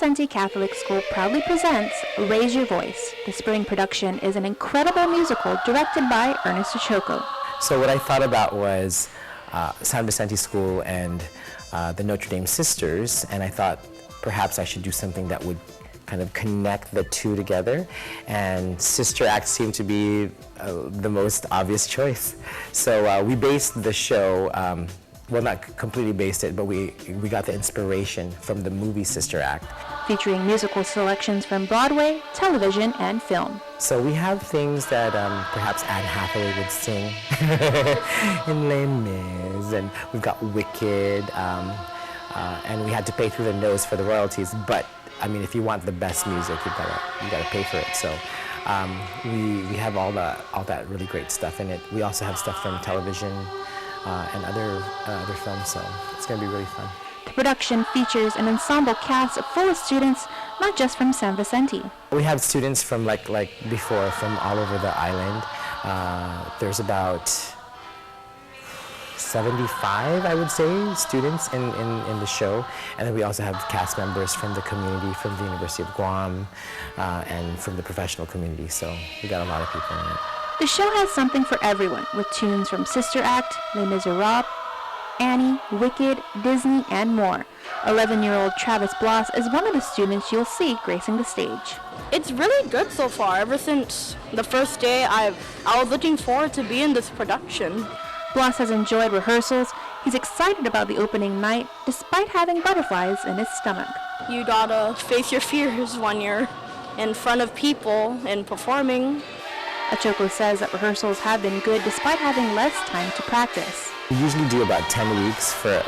Vicente Catholic School proudly presents Raise Your Voice. The spring production is an incredible musical directed by Ernest Ochoco. So what I thought about was San Vicente School and the Notre Dame sisters, and I thought perhaps I should do something that would kind of connect the two together, and Sister Act seemed to be the most obvious choice. So we based the show, well, not completely based it, but we got the inspiration from the movie Sister Act. Featuring musical selections from Broadway, television, and film. So we have things that perhaps Anne Hathaway would sing in Les Mis, and we've got Wicked, and we had to pay through the nose for the royalties, but I mean, if you want the best music, you gotta pay for it. So we have all that really great stuff in it. We also have stuff from television and other films, so it's gonna be really fun. The production features an ensemble cast full of students, not just from San Vicente. We have students from like before, from all over the island. There's about 75, I would say, students in the show. And then we also have cast members from the community, from the University of Guam, and from the professional community. So we got a lot of people in it. The show has something for everyone, with tunes from Sister Act, Les Miserables, Annie, Wicked, Disney, and more. 11-year-old Travis Bloss is one of the students you'll see gracing the stage. It's really good so far. Ever since the first day, I was looking forward to being in this production. Bloss has enjoyed rehearsals. He's excited about the opening night, despite having butterflies in his stomach. You gotta face your fears when you're in front of people and performing. Ochoco says that rehearsals have been good despite having less time to practice. We usually do about 10 weeks for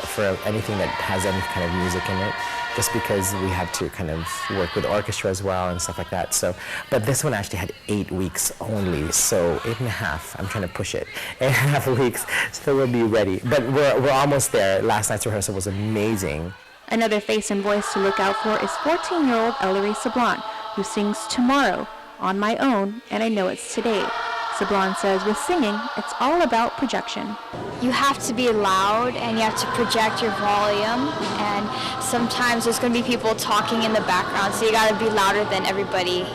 anything that has any kind of music in it, just because we have to kind of work with orchestra as well and stuff like that. So, but this one actually had 8 weeks only, so 8.5. I'm trying to push it. 8.5 weeks, so we'll be ready. But we're almost there. Last night's rehearsal was amazing. Another face and voice to look out for is 14-year-old Ellery Sablon, who sings Tomorrow, On My Own, and I Know It's Today. Sablon says with singing, it's all about projection. You have to be loud and you have to project your volume, and sometimes there's going to be people talking in the background, so you got to be louder than everybody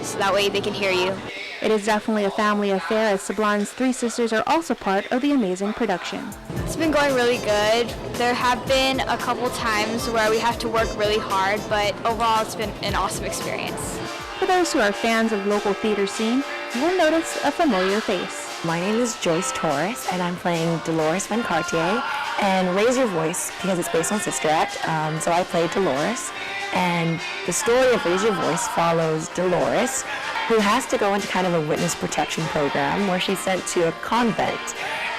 so that way they can hear you. It is definitely a family affair, as Sablon's 3 sisters are also part of the amazing production. It's been going really good. There have been a couple times where we have to work really hard, but overall it's been an awesome experience. For those who are fans of local theater scene, you will notice a familiar face. My name is Joyce Torres, and I'm playing Dolores Van Cartier, and Raise Your Voice, because it's based on Sister Act, so I played Dolores. And the story of Raise Your Voice follows Dolores, who has to go into kind of a witness protection program where she's sent to a convent,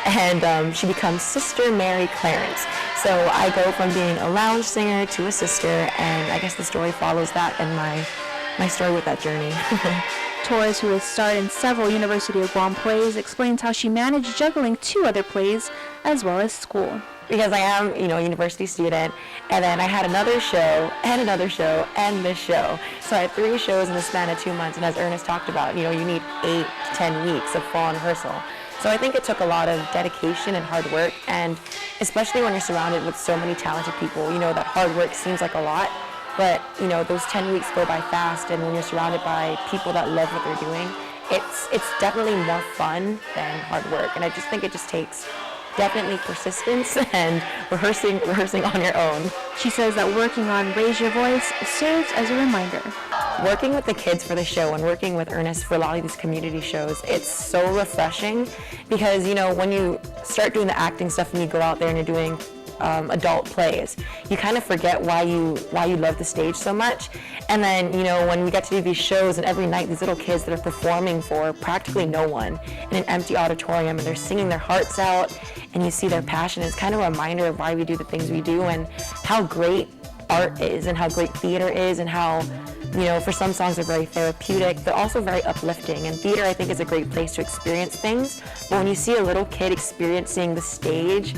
and she becomes Sister Mary Clarence. So I go from being a lounge singer to a sister, and I guess the story follows that and my story with that journey. Torres, who has starred in several University of Guam plays, explains how she managed juggling 2 other plays as well as school. Because I am, a university student, and then I had another show, and this show. So I had 3 shows in the span of 2 months, and as Ernest talked about, you need 8 to 10 weeks of full-on rehearsal. So I think it took a lot of dedication and hard work, and especially when you're surrounded with so many talented people, that hard work seems like a lot. But, those 10 weeks go by fast, and when you're surrounded by people that love what they're doing, it's definitely more fun than hard work. And I just think it just takes definitely persistence and rehearsing on your own. She says that working on Raise Your Voice serves as a reminder. Working with the kids for the show and working with Ernest for a lot of these community shows, it's so refreshing because, when you start doing the acting stuff and you go out there and you're doing adult plays, you kind of forget why you love the stage so much. And then, when we get to do these shows and every night these little kids that are performing for practically no one in an empty auditorium, and they're singing their hearts out, and you see their passion, it's kind of a reminder of why we do the things we do and how great art is and how great theater is, and how, for some songs they're very therapeutic, but also very uplifting. And theater, I think, is a great place to experience things. But when you see a little kid experiencing the stage,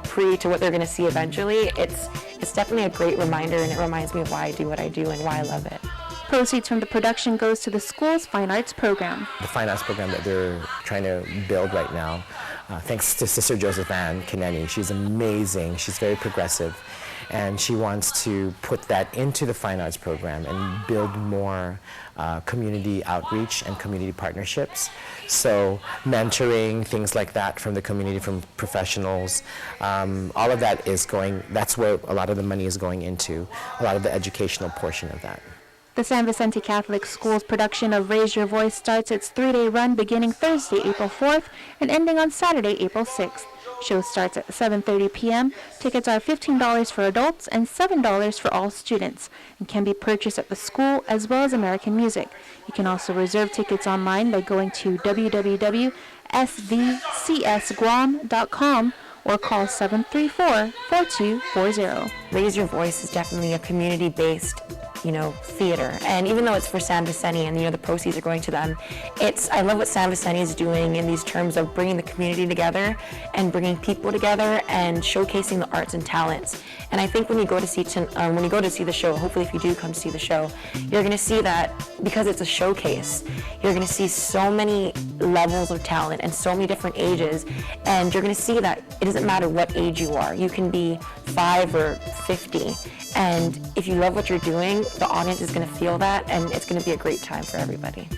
pre to what they're going to see eventually, it's definitely a great reminder, and it reminds me of why I do what I do and why I love it. Proceeds from the production goes to the school's fine arts program. The fine arts program that they're trying to build right now, thanks to Sister Josephine Kaneni. She's amazing. She's very progressive. and she wants to put that into the fine arts program and build more community outreach and community partnerships. So mentoring, things like that from the community, from professionals, all of that is going, that's where a lot of the money is going into, a lot of the educational portion of that. The San Vicente Catholic School's production of Raise Your Voice starts its 3-day run beginning Thursday, April 4th and ending on Saturday, April 6th. Show starts at 7:30 p.m. Tickets are $15 for adults and $7 for all students and can be purchased at the school as well as American Music. You can also reserve tickets online by going to www.svcsguam.com or call 734-4240. Raise Your Voice is definitely a community-based, theater. And even though it's for San Vicente and, the proceeds are going to them, I love what San Vicente is doing in these terms of bringing the community together and bringing people together and showcasing the arts and talents. And I think when you go to see the show, hopefully if you do come see the show, you're going to see that because it's a showcase, you're going to see so many levels of talent and so many different ages, and you're going to see that it doesn't matter what age you are. You can be 5 or 50. And if you love what you're doing, the audience is going to feel that, and it's going to be a great time for everybody.